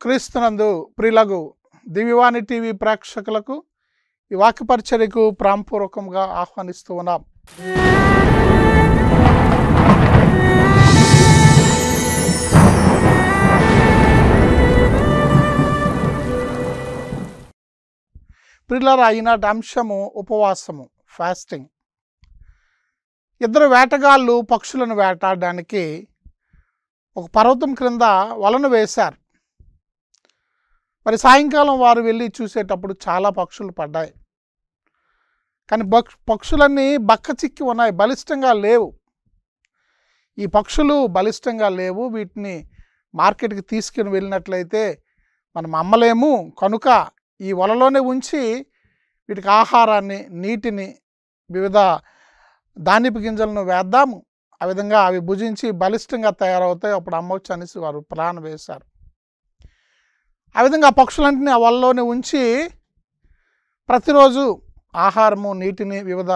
క్రీస్తునందు ప్రియులకు దివ్యవాణి టీవీ ప్రేక్షకులకు ఈ వాక్య పరిచర్యకు ప్రాంపూర్వకంగా ఆహ్వానిస్తూ ఉన్నాం. ప్రియులారా, ఈనాటి అంశము ఉపవాసము, ఫాస్టింగ్. ఇద్దరు వేటగాళ్ళు పక్షులను వేటాడడానికి ఒక పర్వతం క్రింద వలను వేశారు. మరి సాయంకాలం వారు వెళ్ళి చూసేటప్పుడు చాలా పక్షులు పడ్డాయి. కానీ పక్షులన్నీ బక్కచిక్కి ఉన్నాయి, బలిష్టంగా లేవు. ఈ పక్షులు బలిష్టంగా లేవు, వీటిని మార్కెట్కి తీసుకుని వెళ్ళినట్లయితే మనం అమ్మలేము, కనుక ఈ వలలోనే ఉంచి వీటికి ఆహారాన్ని, నీటిని, వివిధ ధాన్యపు గింజలను వేద్దాము. ఆ విధంగా అవి భుజించి బలిష్టంగా తయారవుతాయి, అప్పుడు అమ్మవచ్చు అనేసి వారు ప్లాన్ వేశారు. ఆ విధంగా పక్షులన్నింటినీ ఆ వలలోనే ఉంచి ప్రతిరోజు ఆహారము, నీటిని, వివిధ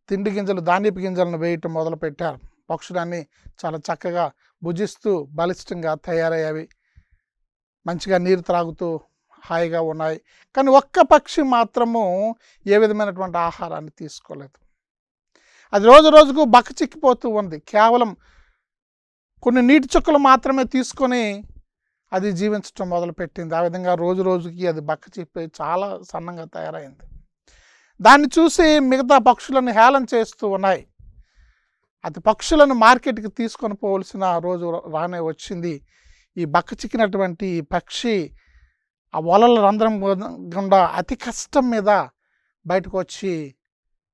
తిండి గింజలు, ధాన్యపు గింజలను వేయటం మొదలుపెట్టారు. పక్షులన్నీ చాలా చక్కగా భుజిస్తూ బలిష్టంగా తయారయ్యేవి, మంచిగా నీరు త్రాగుతూ హాయిగా ఉన్నాయి. కానీ ఒక్క పక్షి మాత్రము ఏ విధమైనటువంటి ఆహారాన్ని తీసుకోలేదు. అది రోజు రోజుకు బక్కచిక్కిపోతూ ఉంది. కేవలం కొన్ని నీటి చుక్కలు మాత్రమే తీసుకొని అది జీవించటం మొదలుపెట్టింది. ఆ విధంగా రోజు రోజుకి అది బక్కచిక్కిపోయి చాలా సన్నంగా తయారైంది. దాన్ని చూసి మిగతా పక్షులను హేళన చేస్తూ ఉన్నాయి. అది పక్షులను మార్కెట్కి తీసుకొని పోవలసిన రోజు రానే వచ్చింది. ఈ బక్కచిక్కినటువంటి ఈ పక్షి ఆ వలల రంధ్రం గుండా అతి కష్టం మీద బయటకు వచ్చి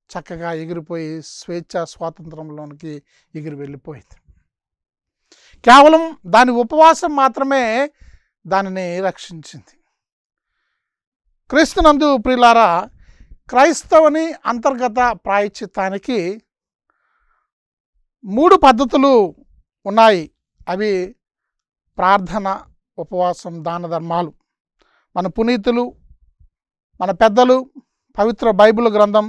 చక్కగా ఎగిరిపోయి స్వాతంత్రంలోనికి ఎగిరి వెళ్ళిపోయింది. కేవలం దాని ఉపవాసం మాత్రమే దానిని రక్షించింది. క్రీస్తునందు ప్రియులారా, క్రైస్తవుని అంతర్గత ప్రాయశ్చిత్తానికి 3 పద్ధతులు ఉన్నాయి. అవి ప్రార్థన, ఉపవాసం, దాన ధర్మాలు. మన పునీతులు, మన పెద్దలు, పవిత్ర బైబిల్ గ్రంథం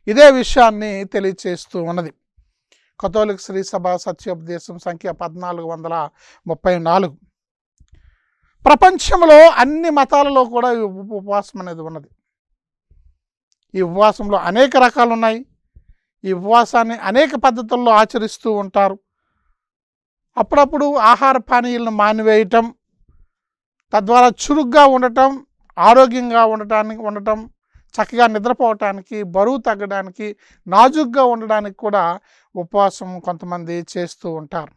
ఇదే విషయాన్ని తెలియచేస్తూ ఉన్నది. కథోలిక శ్రీ సభ సత్యోపదేశం సంఖ్య 1434. ప్రపంచంలో అన్ని మతాలలో కూడా ఈ ఉపవాసం అనేది ఉన్నది. ఈ ఉపవాసంలో అనేక రకాలు ఉన్నాయి. ఈ ఉపవాసాన్ని అనేక పద్ధతుల్లో ఆచరిస్తూ ఉంటారు. అప్పుడప్పుడు ఆహార పానీయాలను మానివేయటం, తద్వారా చురుగ్గా ఉండటం, ఆరోగ్యంగా ఉండటం, చక్కగా నిద్రపోవటానికి, బరువు తగ్గడానికి, నాజుగ్గా ఉండడానికి కూడా ఉపవాసం కొంతమంది చేస్తూ ఉంటారు.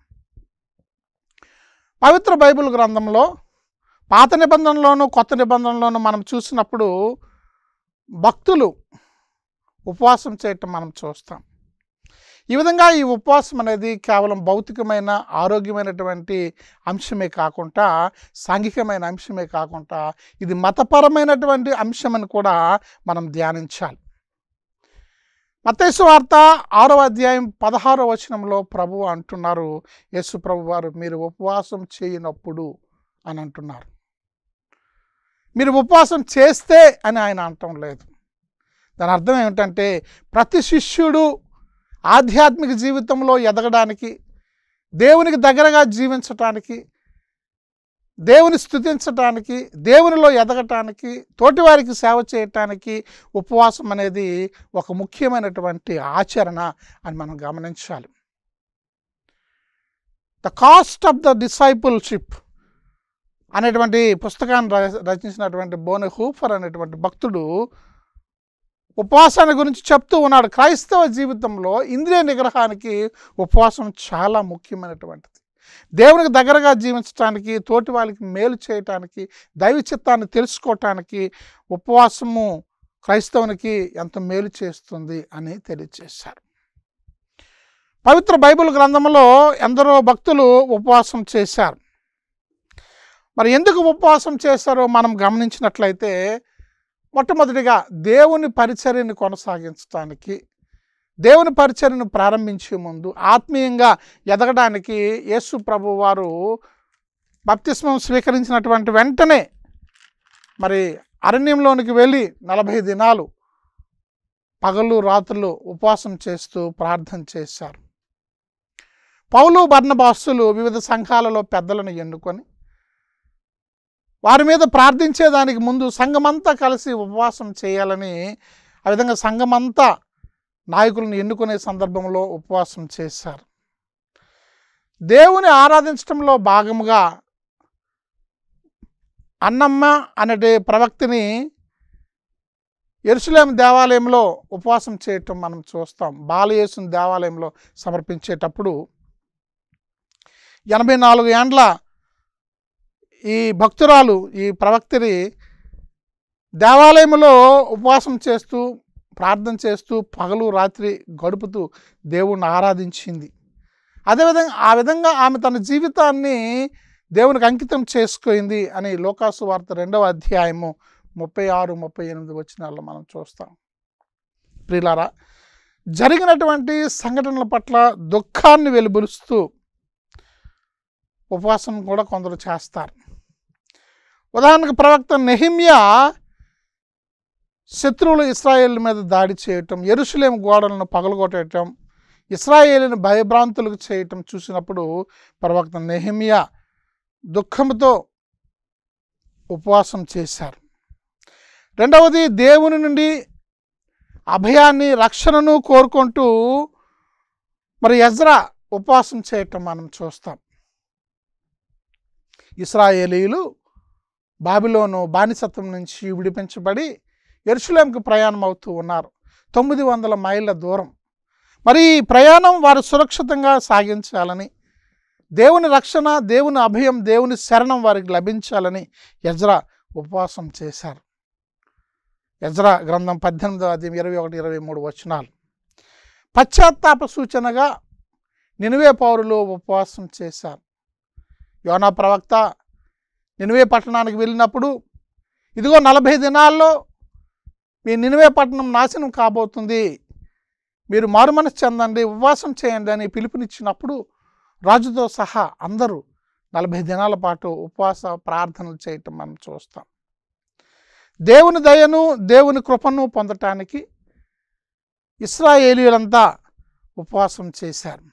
పవిత్ర బైబిల్ గ్రంథంలో పాత నిబంధనలోను కొత్త నిబంధనలోను మనం చూసినప్పుడు భక్తులు ఉపవాసం చేయటం మనం చూస్తాం. ఈ విధంగా ఈ ఉపవాసం అనేది కేవలం భౌతికమైన, ఆరోగ్యమైనటువంటి అంశమే కాకుండా, సాంఘికమైన అంశమే కాకుండా, ఇది మతపరమైనటువంటి అంశం అని కూడా మనం ధ్యానించాలి. మత్తయి సువార్త 6వ అధ్యాయం 16వ వచనంలో ప్రభువు అంటున్నారు, యేసు ప్రభు వారు, మీరు ఉపవాసం చేయనప్పుడు అని అంటున్నారు. మీరు ఉపవాసం చేస్తే అని ఆయన అనటం లేదు. దాని అర్థం ఏమిటంటే, ప్రతి శిష్యుడు ఆధ్యాత్మిక జీవితంలో ఎదగడానికి, దేవునికి దగ్గరగా జీవించటానికి, దేవుని స్తుతించటానికి, దేవునిలో ఎదగటానికి, తోటివారికి సేవ చేయటానికి ఉపవాసం అనేది ఒక ముఖ్యమైనటువంటి ఆచరణ అని మనం గమనించాలి. The cost of the discipleship అనేటువంటి పుస్తకాన్ని రచించినటువంటి బోనెహూఫర్ అనేటువంటి భక్తుడు ఉపవాసాన్ని గురించి చెప్తూ ఉన్నాడు. క్రైస్తవ జీవితంలో ఇంద్రియ నిగ్రహానికి ఉపవాసం చాలా ముఖ్యమైనటువంటిది. దేవునికి దగ్గరగా జీవించడానికి, తోటి వాళ్ళకి మేలు చేయటానికి, దైవ చిత్తాన్ని తెలుసుకోవటానికి ఉపవాసము క్రైస్తవునికి ఎంత మేలు చేస్తుంది అని తెలియజేశారు. పవిత్ర బైబిల్ గ్రంథంలో ఎందరో భక్తులు ఉపవాసం చేశారు. మరి ఎందుకు ఉపవాసం చేశారో మనం గమనించినట్లయితే, మొట్టమొదటిగా దేవుని పరిచర్యను కొనసాగించడానికి, దేవుని పరిచర్యను ప్రారంభించే ముందు ఆత్మీయంగా ఎదగడానికి యేసు ప్రభు వారు బప్తిస్మం స్వీకరించినటువంటి వెంటనే మరి అరణ్యంలోనికి వెళ్ళి 40 దినాలు పగలు రాత్రులు ఉపవాసం చేస్తూ ప్రార్థన చేశారు. పౌలు బర్నబాసులు వివిధ సంఘాలలో పెద్దలను ఎన్నుకొని వారి మీద ప్రార్థించేదానికి ముందు సంఘమంతా కలిసి ఉపవాసం చేయాలని, ఆ విధంగా సంఘమంతా నాయకులను ఎన్నుకునే సందర్భంలో ఉపవాసం చేశారు. దేవుని ఆరాధించడంలో భాగముగా అన్నమ్మ అనే ప్రవక్తిని యెరూషలేము దేవాలయంలో ఉపవాసం చేయటం మనం చూస్తాం. బాలయేసుని దేవాలయంలో సమర్పించేటప్పుడు 84 ఏండ్ల ఈ భక్తురాలు ఈ ప్రవక్తిని దేవాలయంలో ఉపవాసం చేస్తూ ప్రార్థన చేస్తూ పగలు రాత్రి గడుపుతూ దేవుణ్ణి ఆరాధించింది. అదేవిధంగా ఆ విధంగా ఆమె తన జీవితాన్ని దేవునికి అంకితం చేసుకుంది అని లూకాసు వార్త 2వ అధ్యాయము 36, 38 వచనాల్లో మనం చూస్తాం. ప్రియులారా, జరిగినటువంటి సంఘటనల పట్ల దుఃఖాన్ని వెలుబులుస్తూ ఉపవాసం కూడా కొందరు చేస్తారు. ఉదాహరణకు ప్రవక్త నెహెమ్యా శత్రువులు ఇశ్రాయేల్ మీద దాడి చేయటం, యెరూషలేము గోడలను పగలగొట్టడం, ఇశ్రాయేలుని భయభ్రాంతులకు చేయటం చూసినప్పుడు ప్రవక్త నెహెమ్యా దుఃఖంతో ఉపవాసం చేశారు. రెండవది, దేవుని నుండి అభయాన్ని రక్షణను కోరుకుంటూ మరి ఎజ్రా ఉపవాసం చేయటం మనం చూస్తాం. ఇశ్రాయేలీయులు బాబిలోను బానిసత్వం నుంచి విడిపించబడి యెరూషలేముకు ప్రయాణం అవుతూ ఉన్నారు. 900 మైళ్ళ దూరం. మరి ఈ ప్రయాణం వారు సురక్షితంగా సాగించాలని, దేవుని రక్షణ, దేవుని అభయం, దేవుని శరణం వారికి లభించాలని ఎజ్రా ఉపవాసం చేశారు. ఎజ్రా గ్రంథం 18వ అధ్యాయం 21, 23 వచనాలు. పశ్చాత్తాప సూచనగా నినివే పౌరులు ఉపవాసం చేశారు. యోనా ప్రవక్త నినివే పట్టణానికి వెళ్ళినప్పుడు, ఇదిగో 40 దినాల్లో మీ నినివే పట్టణం నాశనం కాబోతుంది, మీరు మారుమనసు చెందండి, ఉపవాసం చేయండి అని పిలుపునిచ్చినప్పుడు రాజుతో సహా అందరూ 40 దినాల పాటు ఉపవాస ప్రార్థనలు చేయటం మనం చూస్తాం. దేవుని దయను, దేవుని కృపను పొందటానికి ఇశ్రాయేలీయులంతా ఉపవాసం చేశారు.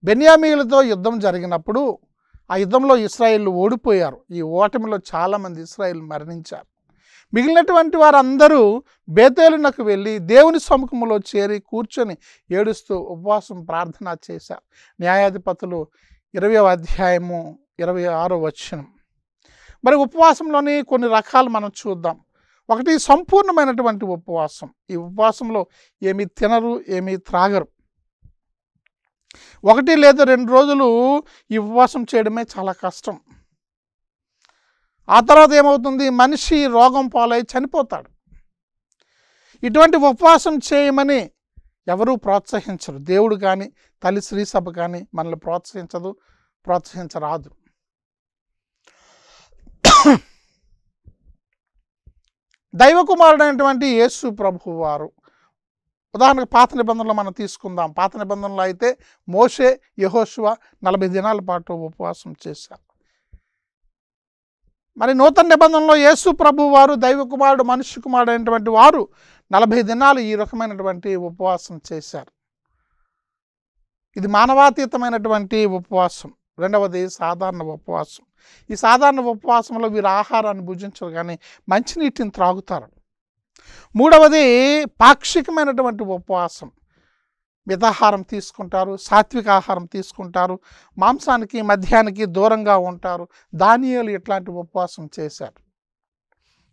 బెన్యామీయులతో యుద్ధం జరిగినప్పుడు ఆ యుద్ధంలో ఇశ్రాయేలు ఓడిపోయారు. ఈ ఓటమిలో చాలామంది ఇశ్రాయేలు మరణించారు. మిగిలినటువంటి వారందరూ బేతేలునకు వెళ్ళి దేవుని సముఖంలో చేరి కూర్చొని ఏడుస్తూ ఉపవాసం ప్రార్థన చేశారు. న్యాయాధిపతులు 20వ అధ్యాయము 26వ వచనం. మరి ఉపవాసంలోని కొన్ని రకాలు మనం చూద్దాం. ఒకటి, సంపూర్ణమైనటువంటి ఉపవాసం. ఈ ఉపవాసంలో ఏమీ తినరు, ఏమీ త్రాగరు. 1 లేదా 2 రోజులు ఈ ఉపవాసం చేయడమే చాలా కష్టం. ఆ తర్వాత ఏమవుతుంది, మనిషి రోగం పాలై చనిపోతాడు. ఇటువంటి ఉపవాసం చేయమని ఎవరూ ప్రోత్సహించరు. దేవుడు కానీ తల్లి శ్రీసభ కానీ మనల్ని ప్రోత్సహించదు, ప్రోత్సహించరాదు. దైవకుమారుడైనటువంటి యేసు ప్రభువు వారు, ఉదాహరణకు పాత నిబంధనలో మనం తీసుకుందాం. పాత నిబంధనలో అయితే మోషే, యెహోషువ 40 దినాల పాటు ఉపవాసం చేశారు. మరి నూతన నిబంధనలో యేసు ప్రభువు వారు, దైవకుమారుడు, మనుష్య కుమారుడు అయినటువంటి వారు 40 దినాలు ఈ రకమైనటువంటి ఉపవాసం చేశారు. ఇది మానవాతీతమైనటువంటి ఉపవాసం. రెండవది, సాధారణ ఉపవాసం. ఈ సాధారణ ఉపవాసంలో వీరు ఆహారాన్ని భుజించరు కానీ మంచినీటిని త్రాగుతారు. మూడవది, పాక్షికమైనటువంటి ఉపవాసం. మితాహారం తీసుకుంటారు, సాత్విక ఆహారం తీసుకుంటారు, మాంసానికి మద్యానికి దూరంగా ఉంటారు. దానియేలు ఇట్లాంటి ఉపవాసం చేశారు.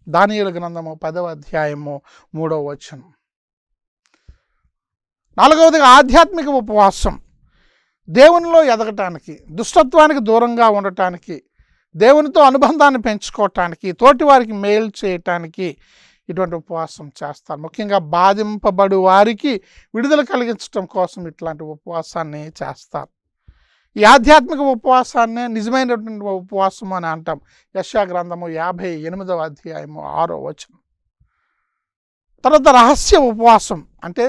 దానియేలు గ్రంథము 10వ అధ్యాయము 3వ వచనం. నాలుగవది, ఆధ్యాత్మిక ఉపవాసం. దేవునిలో ఎదగటానికి, దుష్టత్వానికి దూరంగా ఉండటానికి, దేవునితో అనుబంధాన్ని పెంచుకోవటానికి, తోటి వారికి మేలు చేయటానికి ఇటువంటి ఉపవాసం చేస్తారు. ముఖ్యంగా బాధింపబడు వారికి విడుదల కలిగించడం కోసం ఇట్లాంటి ఉపవాసాన్ని చేస్తారు. ఈ ఆధ్యాత్మిక ఉపవాసాన్ని నిజమైనటువంటి ఉపవాసం అని అంటాం. యెషయా గ్రంథము 58వ అధ్యాయము 6వ వచనం. తర్వాత రహస్య ఉపవాసం అంటే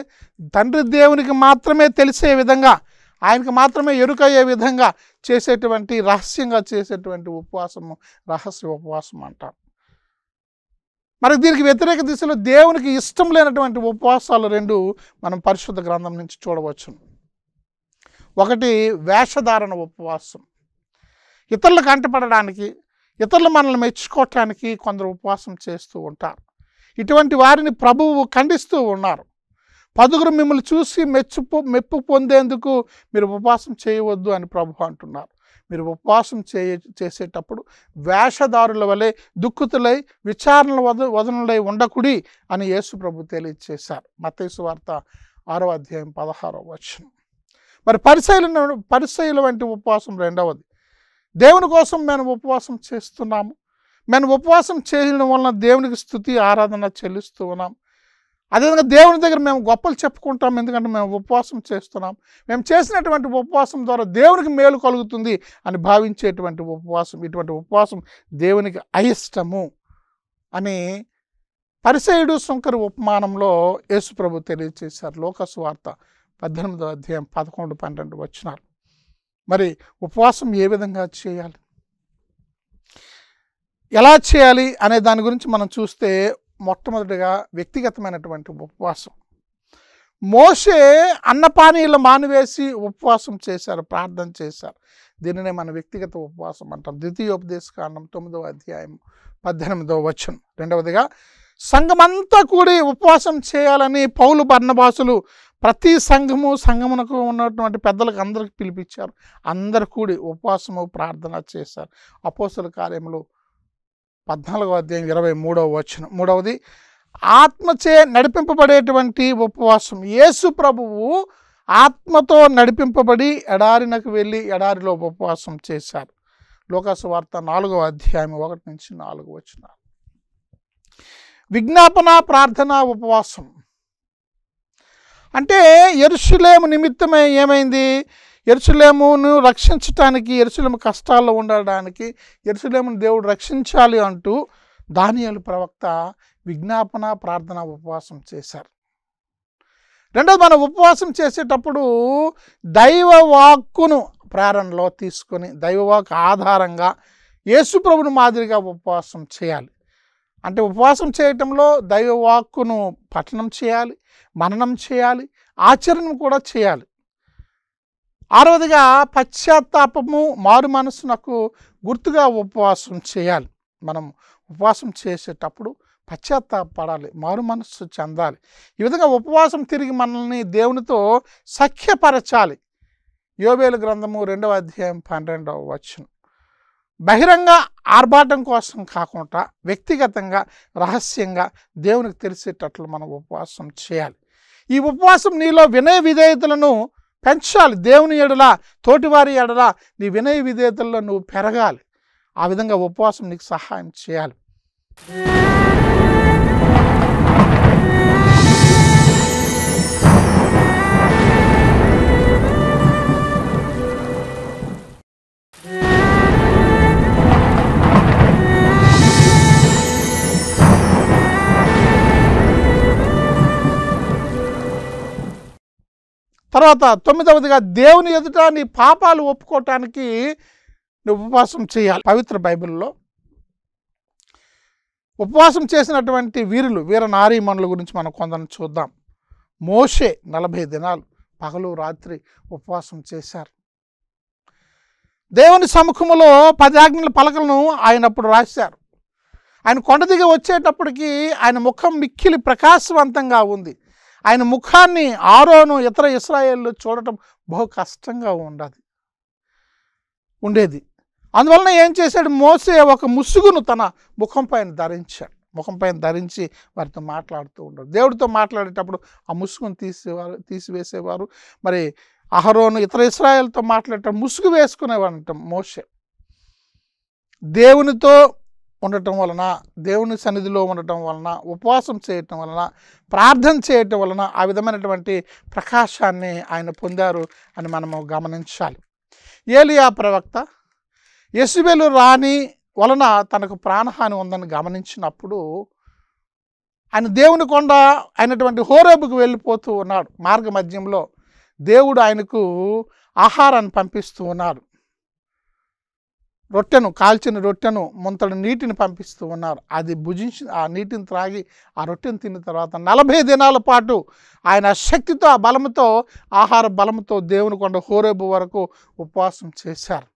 తండ్రి దేవునికి మాత్రమే తెలిసే విధంగా, ఆయనకు మాత్రమే ఎరుకయ్యే విధంగా చేసేటువంటి, రహస్యంగా చేసేటువంటి ఉపవాసము రహస్య ఉపవాసం అంటాం. మరి దీనికి వ్యతిరేక దిశలో దేవునికి ఇష్టం లేనటువంటి ఉపవాసాలు రెండు మనం పరిశుద్ధ గ్రంథం నుంచి చూడవచ్చు. ఒకటి వేషధారణ ఉపవాసం. ఇతరులకు కంటపడడానికి, ఇతరులు మనల్ని మెచ్చుకోవటానికి కొందరు ఉపవాసం చేస్తూ ఉంటారు. ఇటువంటి వారిని ప్రభువు ఖండిస్తూ ఉన్నారు. పదుగురు మిమ్మల్ని చూసి మెప్పు పొందేందుకు మీరు ఉపవాసం చేయవద్దు అని ప్రభువు అంటున్నారు. మీరు ఉపవాసం చేసేటప్పుడు వేషధారుల వలె దుఃఖితులై విచారణల వదనులై ఉండకుడి అని యేసు ప్రభు తెలియజేశారు. మత్తయి సువార్త 6వ అధ్యాయం 16వ వచనం. మరి పరిసయ్యుల వంటి ఉపవాసం రెండవది. దేవుని కోసం మేము ఉపవాసం చేస్తున్నాము. మేము ఉపవాసం చేయడం వలన దేవునికి స్తుతి ఆరాధన చెల్లిస్తూ ఉన్నాం. అదేవిధంగా దేవుని దగ్గర మేము గొప్పలు చెప్పుకుంటాం, ఎందుకంటే మేము ఉపవాసం చేస్తున్నాం. మేము చేసినటువంటి ఉపవాసం ద్వారా దేవునికి మేలు కలుగుతుంది అని భావించేటువంటి ఉపవాసం, ఇటువంటి ఉపవాసం దేవునికి అయిష్టము అని పరిసయ్యుడు సుంకరి ఉపమానంలో యేసు ప్రభు తెలియజేశారు. లోకాసు వార్త 18వ అధ్యాయం 11, 12 వచనాలు. మరి ఉపవాసం ఏ విధంగా చేయాలి, ఎలా చేయాలి అనే దాని గురించి మనం చూస్తే మొట్టమొదటిగా వ్యక్తిగతమైనటువంటి ఉపవాసం. మోషే అన్నపానీయులు మానివేసి ఉపవాసం చేశారు, ప్రార్థన చేశారు. దీనినే మన వ్యక్తిగత ఉపవాసం అంటాం. ద్వితీయోపదేశకాండం 9వ అధ్యాయం 18వ వచనం. రెండవదిగా సంఘమంతా కూడి ఉపవాసం చేయాలని పౌలు బర్నబాసులు ప్రతి సంఘమునకు ఉన్నటువంటి పెద్దలకు అందరికి పిలిపించారు. అందరు కూడి ఉపవాసము ప్రార్థన చేశారు. అపోస్తలుల కార్యములు 14వ అధ్యాయం 23వ వచనం. మూడవది ఆత్మచే నడిపింపబడేటువంటి ఉపవాసం. యేసు ప్రభువు ఆత్మతో నడిపింపబడి ఎడారినకు వెళ్ళి ఎడారిలో ఉపవాసం చేశారు. లోకాసు వార్త 4వ అధ్యాయం 1-4 వచనాలు. విజ్ఞాపన ప్రార్థన ఉపవాసం అంటే యెరూషలేము నిమిత్తమే ఏమైంది, యెరూషలేమును రక్షించటానికి, యెరూషలేము కష్టాల్లో ఉండడానికి, యెరూషలేమును దేవుడు రక్షించాలి అంటూ దానియేలు ప్రవక్త విజ్ఞాపన ప్రార్థన ఉపవాసం చేశారు. రెండోది, మనం ఉపవాసం చేసేటప్పుడు దైవ వాక్కును ప్రేరణలో తీసుకొని దైవవాక్ ఆధారంగా యేసుప్రభుని మాదిరిగా ఉపవాసం చేయాలి. అంటే ఉపవాసం చేయటంలో దైవవాక్కును పఠనం చేయాలి, మననం చేయాలి, ఆచరణ కూడా చేయాలి. ఆరవదిగా పశ్చాత్తాపము, మారు మనసునకు గుర్తుగా ఉపవాసం చేయాలి. మనం ఉపవాసం చేసేటప్పుడు పశ్చాత్తాపడాలి, మారు మనస్సు చెందాలి. ఈ విధంగా ఉపవాసం తిరిగి మనల్ని దేవునితో సఖ్యపరచాలి. యోబేలు గ్రంథము 2వ అధ్యాయం 12వ వచనం. బహిరంగ ఆర్భాటం కోసం కాకుండా వ్యక్తిగతంగా రహస్యంగా దేవునికి తెలిసేటట్లు మనం ఉపవాసం చేయాలి. ఈ ఉపవాసం నీలో వినయ విధేయతలను పెంచాలి. దేవుని ఎడల, తోటివారి ఎడల నీ వినయ విధేయతల్లో నువ్వు పెరగాలి. ఆ విధంగా ఉపవాసం నీకు సహాయం చేయాలి. తర్వాత 9వదిగా దేవుని ఎదుట నీ పాపాలు ఒప్పుకోవటానికి నువ్వు ఉపవాసం చేయాలి. పవిత్ర బైబిల్లో ఉపవాసం చేసినటువంటి వీర నారీమణుల గురించి మనం కొందరిని చూద్దాం. మోషే 40 దినాలు పగలు రాత్రి ఉపవాసం చేశారు. దేవుని సముఖములో 10 ఆజ్ఞల పలకలను ఆయన అప్పుడు రాశారు. ఆయన కొండ దిగి వచ్చేటప్పటికి ఆయన ముఖం మిక్కిలి ప్రకాశవంతంగా ఉంది. ఆయన ముఖాన్ని ఆరోను ఇతర ఇశ్రాయేలు చూడటం బహు కష్టంగా ఉండేది. అందువలన ఏం చేశాడు, మోసే ఒక ముసుగును తన ముఖం పైన ధరించి వారితో మాట్లాడుతూ ఉంటారు. దేవుడితో మాట్లాడేటప్పుడు ఆ ముసుగును తీసివేసేవారు. మరి అహరోను ఇతర ఇశ్రాయేలుతో మాట్లాడేటప్పుడు ముసుగు వేసుకునేవారంట మోసే. దేవునితో ఉండటం వలన, దేవుని సన్నిధిలో ఉండటం వలన, ఉపవాసం చేయటం వలన, ప్రార్థన చేయటం వలన ఆ విధమైనటువంటి ప్రకాశాన్ని ఆయన పొందారు అని మనము గమనించాలి. ఏలియా ప్రవక్త యెజబెలు రాణి వలన తనకు ప్రాణహాని ఉందని గమనించినప్పుడు ఆయన దేవుని కొండ అయినటువంటి హోరేబుకు వెళ్ళిపోతూ ఉన్నాడు. మార్గ మధ్యంలో దేవుడు ఆయనకు ఆహారాన్ని పంపిస్తూ ఉన్నాడు. రొట్టెను, కాల్చిన రొట్టెను, ముంతడు నీటిని పంపిస్తూ ఉన్నారు. అది భుజించి ఆ నీటిని త్రాగి ఆ రొట్టెను తిన్న తర్వాత 40 దినాల పాటు ఆయన శక్తితో, ఆ బలముతో, ఆహార బలముతో దేవుని కొండ హోరేబు వరకు ఉపవాసం చేశారు.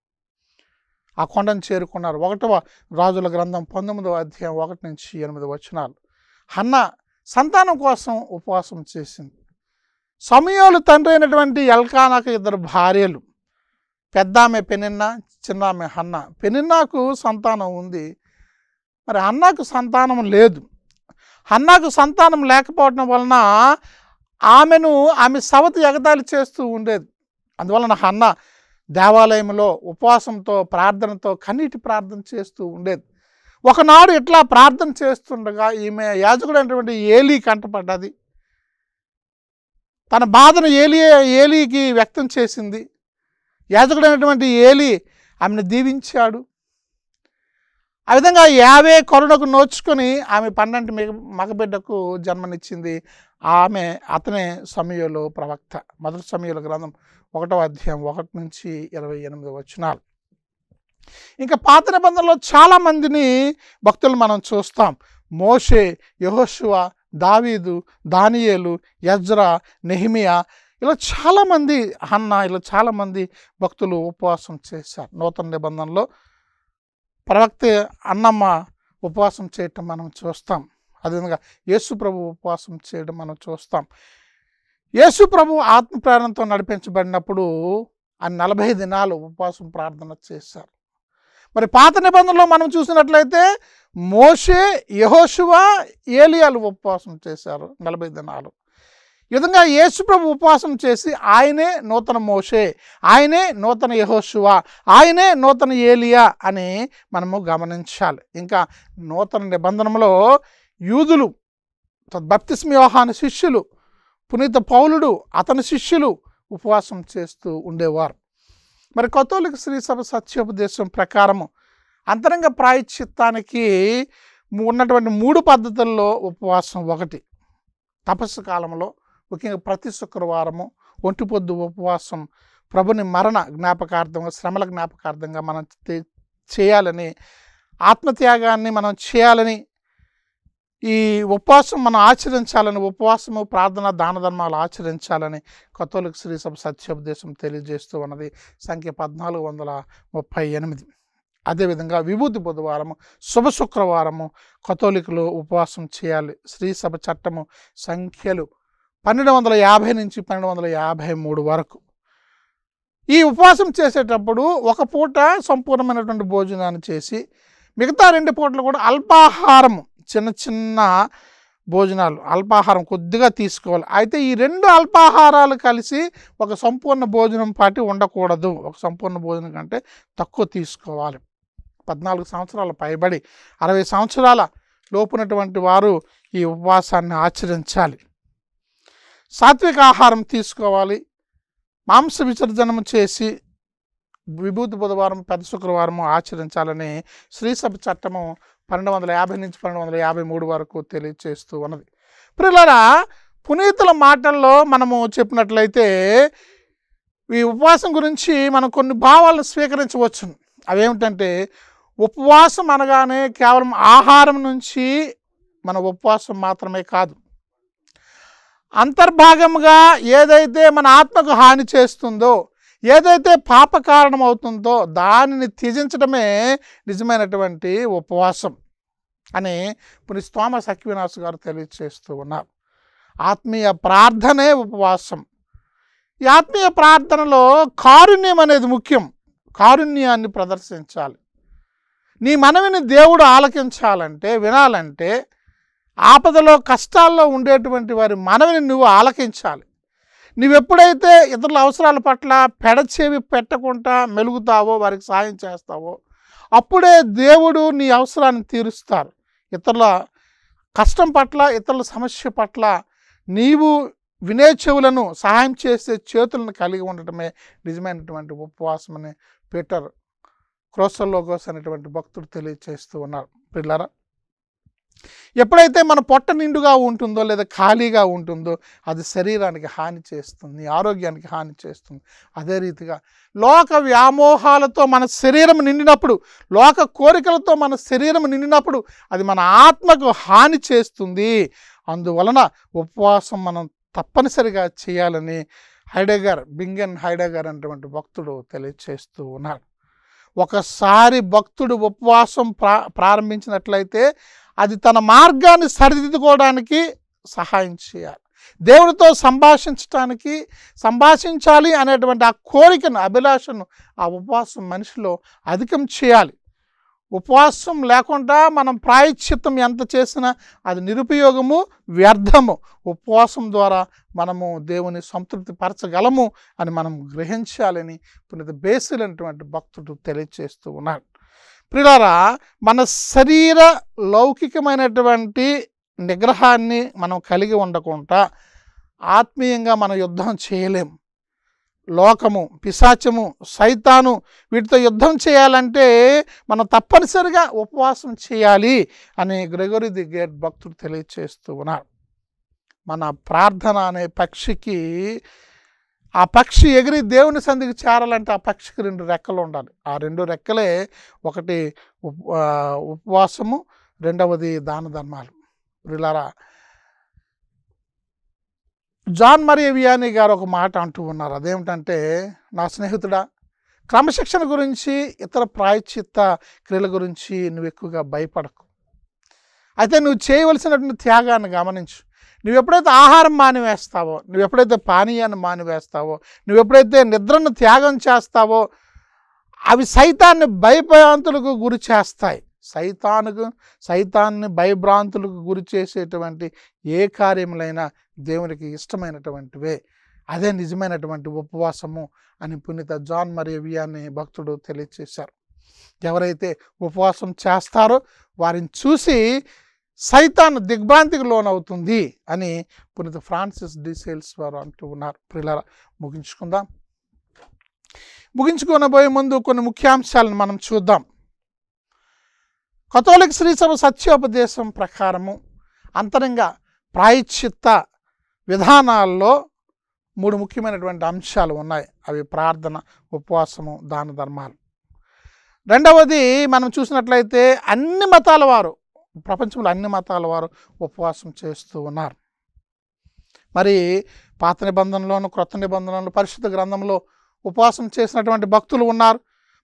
ఆ కొండను చేరుకున్నారు. 1వ రాజుల గ్రంథం 19వ అధ్యాయం 1-8 వచనాలు. హన్న సంతానం కోసం ఉపవాసం చేసింది. సమూయేలు తండ్రి అయినటువంటి ఎల్కానాకు 2 భార్యలు. పెద్ద ఆమె పెనిన్నా, చిన్న ఆమె హన్న. పెనిన్నాకు సంతానం ఉంది, మరి హన్నాకు సంతానం లేదు. హన్నాకు సంతానం లేకపోవడం వలన ఆమె సవతి ఎగతాళి చేస్తూ ఉండేది. అందువలన హన్న దేవాలయంలో ఉపవాసంతో, ప్రార్థనతో, కన్నీటి ప్రార్థన చేస్తూ ఉండేది. ఒకనాడు ఇట్లా ప్రార్థన చేస్తుండగా ఈమె యాజకుడైనటువంటి ఏలీ కంటపడ్డది. తన బాధను ఏలీకి వ్యక్తం చేసింది. యాజకుడైనటువంటి ఏలీ ఆమెను దీవించాడు. ఆ విధంగా యావే కరుణకు నోచుకొని ఆమె 12 మగబిడ్డకు జన్మనిచ్చింది. అతనే సమూయేలు ప్రవక్త. 1 సమూయేలు గ్రంథం 1వ అధ్యాయం 1-28 వచనాలు. ఇంకా పాత నిబంధనలో చాలామందిని భక్తులు మనం చూస్తాం. మోషే, యెహోషువ, దావీదు, దానియేలు, ఎజ్రా, నెహెమియా, ఇలా చాలామంది, హన్నా, ఇలా చాలామంది భక్తులు ఉపవాసం చేశారు. నూతన నిబంధనలో ప్రవక్త అన్నమ్మ ఉపవాసం చేయటం మనం చూస్తాం. అదేవిధంగా యేసు ప్రభు ఉపవాసం చేయడం మనం చూస్తాం. యేసు ప్రభు ఆత్మ ప్రేరణతో నడిపించబడినప్పుడు ఆ 40 దినాలు ఉపవాసం ప్రార్థన చేశారు. మరి పాత నిబంధనలో మనం చూసినట్లయితే మోషే, యెహోషువ, ఏలియాలు ఉపవాసం చేశారు 40 దినాలు. ఈ విధంగా యేసు ప్రభు ఉపవాసం చేసి ఆయనే నూతన మోషే, ఆయనే నూతన యెహోషువ, ఆయనే నూతన ఏలియా అని మనము గమనించాలి. ఇంకా నూతన నిబంధనలో యూదులు, బప్తిస్మ యోహాను శిష్యులు, పునీత పౌలుడు, అతని శిష్యులు ఉపవాసం చేస్తూ ఉండేవారు. మరి కథోలిక శ్రీ సభ సత్యోపదేశం ప్రకారము అంతరంగ ప్రాయశ్చిత్తానికి ఉన్నటువంటి 3 పద్ధతుల్లో ఉపవాసం. 1 తపస్సు కాలంలో, ముఖ్యంగా ప్రతి శుక్రవారము ఒంటి పొద్దు ఉపవాసం ప్రభుని మరణ జ్ఞాపకార్థంగా, శ్రమల జ్ఞాపకార్థంగా మనం చేయాలని, ఆత్మత్యాగాన్ని మనం చేయాలని, ఈ ఉపవాసం మనం ఆచరించాలని, ఉపవాసము, ప్రార్థన, దాన ధర్మాలు ఆచరించాలని కథోలిక శ్రీ సభ సత్యోపదేశం తెలియజేస్తూ ఉన్నది. సంఖ్య 1438. అదేవిధంగా విభూతి బుధవారము, శుభ శుక్రవారము కథోలికులు ఉపవాసం చేయాలి. శ్రీ సభ చట్టము సంఖ్యలు 1250 నుంచి 1253 వరకు. ఈ ఉపవాసం చేసేటప్పుడు ఒక పూట సంపూర్ణమైనటువంటి భోజనాన్ని చేసి మిగతా 2 పూటలు కూడా అల్పాహారము, చిన్న చిన్న భోజనాలు, అల్పాహారం కొద్దిగా తీసుకోవాలి. అయితే ఈ 2 అల్పాహారాలు కలిసి ఒక సంపూర్ణ భోజనం పాటి ఉండకూడదు. ఒక సంపూర్ణ భోజనం కంటే తక్కువ తీసుకోవాలి. 14 సంవత్సరాల పైబడి 60 సంవత్సరాల లోపునటువంటి వారు ఈ ఉపవాసాన్ని ఆచరించాలి. సాత్విక ఆహారం తీసుకోవాలి. మాంస విసర్జనము చేసి విభూతి బుధవారం, పెద్ద శుక్రవారము ఆచరించాలని శ్రీసభ చట్టము 1250 నుంచి 1253 వరకు తెలియజేస్తూ ఉన్నది. ప్రియులారా, పునీతుల మాటల్లో మనము చెప్పినట్లయితే ఈ ఉపవాసం గురించి మనం కొన్ని భావాలను స్వీకరించవచ్చు. అవేమిటంటే, ఉపవాసం అనగానే కేవలం ఆహారం నుంచి మన ఉపవాసం మాత్రమే కాదు, అంతర్భాగంగా ఏదైతే మన ఆత్మకు హాని చేస్తుందో, ఏదైతే పాప కారణం అవుతుందో దానిని త్యజించడమే నిజమైనటువంటి ఉపవాసం అని పునీత థోమస్ అక్వినాస్ గారు తెలియజేస్తూ ఉన్నారు. ఆత్మీయ ప్రార్థనే ఉపవాసం. ఈ ఆత్మీయ ప్రార్థనలో కారుణ్యం అనేది ముఖ్యం. కారుణ్యాన్ని ప్రదర్శించాలి. నీ మనవిని దేవుడు ఆలకించాలంటే, వినాలంటే, ఆపదలో కష్టాల్లో ఉండేటువంటి వారి మనవిని నువ్వు ఆలకించాలి. నువ్వెప్పుడైతే ఇతరుల అవసరాల పట్ల పెడచెవి పెట్టకుండా మెలుగుతావో, వారికి సాయం చేస్తావో, అప్పుడే దేవుడు నీ అవసరాన్ని తీరుస్తారు. ఇతరుల కష్టం పట్ల, ఇతరుల సమస్య పట్ల నీవు వినే చెవులను, సహాయం చేసే చేతులను కలిగి ఉండటమే నిజమైనటువంటి ఉపవాసం అని పీటర్ క్రోసలోగోస్ అనేటువంటి భక్తుడు తెలియజేస్తూ ఉన్నారు. పిల్లరా, ఎప్పుడైతే మన పొట్ట నిండుగా ఉంటుందో లేదా ఖాళీగా ఉంటుందో అది శరీరానికి హాని చేస్తుంది, ఆరోగ్యానికి హాని చేస్తుంది. అదే రీతిగా లోక వ్యామోహాలతో మన శరీరం నిండినప్పుడు, లోక కోరికలతో మన శరీరం నిండినప్పుడు అది మన ఆత్మకు హాని చేస్తుంది. అందువలన ఉపవాసం మనం తప్పనిసరిగా చేయాలని బింగెన్ హైడెగర్ అనేటువంటి భక్తుడు తెలియచేస్తూ ఉన్నాడు. ఒకసారి భక్తుడు ఉపవాసం ప్రారంభించినట్లయితే అది తన మార్గాన్ని సరిదిద్దుకోవడానికి సహాయం చేయాలి. దేవుడితో సంభాషించాలి అనేటువంటి ఆ కోరికను, అభిలాషను ఆ ఉపవాసం మనిషిలో అధికం చేయాలి. ఉపవాసం లేకుండా మనం ప్రాయశ్చిత్తం ఎంత చేసినా అది నిరుపయోగము, వ్యర్థము. ఉపవాసం ద్వారా మనము దేవుని సంతృప్తి పరచగలము అని మనం గ్రహించాలని పునీత బేసిల్ అనేటువంటి భక్తుడు తెలియచేస్తూ ఉన్నాడు. ప్రియులారా, మన శరీర లౌకికమైనటువంటి నిగ్రహాన్ని మనం కలిగి ఉండకుండా ఆత్మీయంగా మనం యుద్ధం చేయలేము. లోకము, పిశాచము, సైతాను వీటితో యుద్ధం చేయాలంటే మనం తప్పనిసరిగా ఉపవాసం చేయాలి అని గ్రెగరీ ది గ్రేట్ భక్తుడు తెలియచేస్తూ ఉన్నాడు. మన ప్రార్థన అనే పక్షికి, ఆ పక్షి ఎగిరి దేవుని సంధికి చేరాలంటే ఆ పక్షికి 2 రెక్కలు ఉండాలి. ఆ 2 రెక్కలే, ఒకటి ఉపవాసము, రెండవది దాన ధర్మాలు. ప్రియులారా, జాన్ మరియ వియానీ గారు ఒక మాట అంటూ ఉన్నారు. అదేమిటంటే, నా స్నేహితుడా, క్రమశిక్షణ గురించి, ఇతర ప్రాయశ్చిత్త క్రియల గురించి నువ్వు ఎక్కువగా భయపడకు. అయితే నువ్వు చేయవలసినటువంటి త్యాగాన్ని గమనించు. నువ్వు ఎప్పుడైతే ఆహారం మానివేస్తావో, నువ్వు ఎప్పుడైతే పానీయాన్ని మానివేస్తావో, నువ్వు ఎప్పుడైతే నిద్రను త్యాగం చేస్తావో, అవి సైతాన్ని భయభ్రాంతులకు గురి చేస్తాయి. సైతాన్ని భయభ్రాంతులకు గురి చేసేటువంటి ఏ కార్యములైనా దేవునికి ఇష్టమైనటువంటివే. అదే నిజమైనటువంటి ఉపవాసము అని పునీత జాన్ మరియ వియానీ భక్తుడు తెలియచేశారు. ఎవరైతే ఉపవాసం చేస్తారో వారిని చూసి సైతాన్ దిగ్భ్రాంతికి లోనవుతుంది అని పునీత ఫ్రాన్సిస్ డి సేల్స్ వారు అంటూ ఉన్నారు. ప్రియులారా, ముగించుకోనబోయే ముందు కొన్ని ముఖ్యాంశాలను మనం చూద్దాం. కథోలిక శ్రీసభ సత్యోపదేశం ప్రకారము అంతరంగ ప్రాయశ్చిత్త విధానాల్లో 3 ముఖ్యమైనటువంటి అంశాలు ఉన్నాయి. అవి ప్రార్థన, ఉపవాసము, దాన ధర్మాలు. రెండవది మనం చూసినట్లయితే అన్ని మతాల వారు, ప్రపంచంలో అన్ని మతాల వారు ఉపవాసం చేస్తూ ఉన్నారు. మరి పాత నిబంధనలోను, క్రొత్త నిబంధనలో, పరిశుద్ధ గ్రంథంలో ఉపవాసం చేసినటువంటి భక్తులు ఉన్నారు.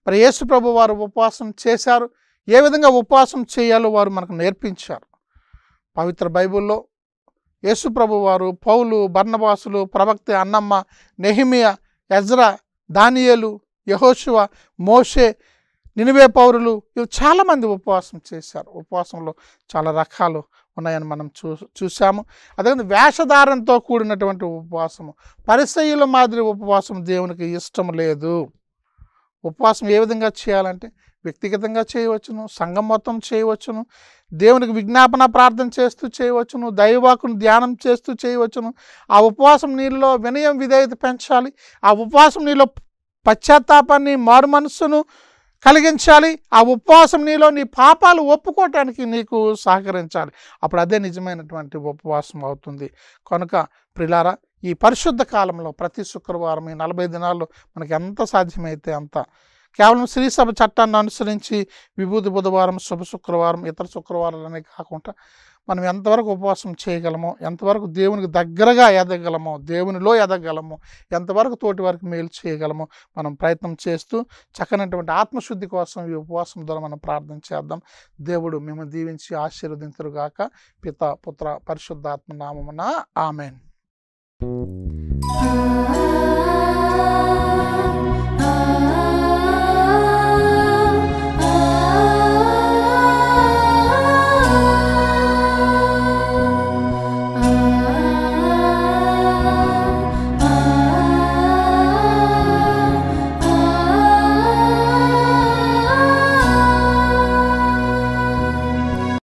మరి యేసు ప్రభు వారు ఉపవాసం చేశారు. ఏ విధంగా ఉపవాసం చేయాలో వారు మనకు నేర్పించారు. పవిత్ర బైబిల్లో యేసు ప్రభు వారు, పౌలు, బర్నబాసులు, ప్రవక్త అన్నమ్మ, నెహిమియా, ఎజ్రా, దానియేలు, యెహోషువ, మోషే, నినివే పౌరులు, ఇవి చాలామంది ఉపవాసం చేశారు. ఉపవాసంలో చాలా రకాలు ఉన్నాయని మనం చూసాము. అదేవిధంగా వేషధారంతో కూడినటువంటి ఉపవాసము, పరిసయ్యుల మాదిరి ఉపవాసం దేవునికి ఇష్టం లేదు. ఉపవాసం ఏ విధంగా చేయాలంటే వ్యక్తిగతంగా చేయవచ్చును, సంఘం మొత్తం చేయవచ్చును, దేవునికి విజ్ఞాపన ప్రార్థన చేస్తూ చేయవచ్చును, దైవవాక్కును ధ్యానం చేస్తూ చేయవచ్చును. ఆ ఉపవాసం నీళ్ళలో వినయం, విధేయత పెంచాలి. ఆ ఉపవాసం నీలో పశ్చాత్తాపాన్ని, మారు మనస్సును కలిగించాలి. ఆ ఉపవాసం నీలో నీ పాపాలు ఒప్పుకోవటానికి నీకు సహకరించాలి. అప్పుడు అదే నిజమైనటువంటి ఉపవాసం అవుతుంది. కనుక ప్రియులారా, ఈ పరిశుద్ధ కాలంలో ప్రతి శుక్రవారం ఈ 40 దినాల్లో మనకి ఎంత సాధ్యమైతే అంత, కేవలం శ్రీసభ చట్టాన్ని అనుసరించి విభూతి బుధవారం, శుభ శుక్రవారం, ఇతర శుక్రవారాలనే కాకుండా మనం ఎంతవరకు ఉపవాసం చేయగలమో, ఎంతవరకు దేవునికి దగ్గరగా ఎదగలమో, దేవునిలో ఎదగలమో, ఎంతవరకు తోటి వరకు మేలు చేయగలమో మనం ప్రయత్నం చేస్తూ చక్కనటువంటి ఆత్మశుద్ధి కోసం ఈ ఉపవాసం ద్వారా మనం ప్రార్థన చేద్దాం. దేవుడు మేము దీవించి ఆశీర్వదించుగాక. పిత, పుత్ర, పరిశుద్ధాత్మ నామమున ఆమేన్.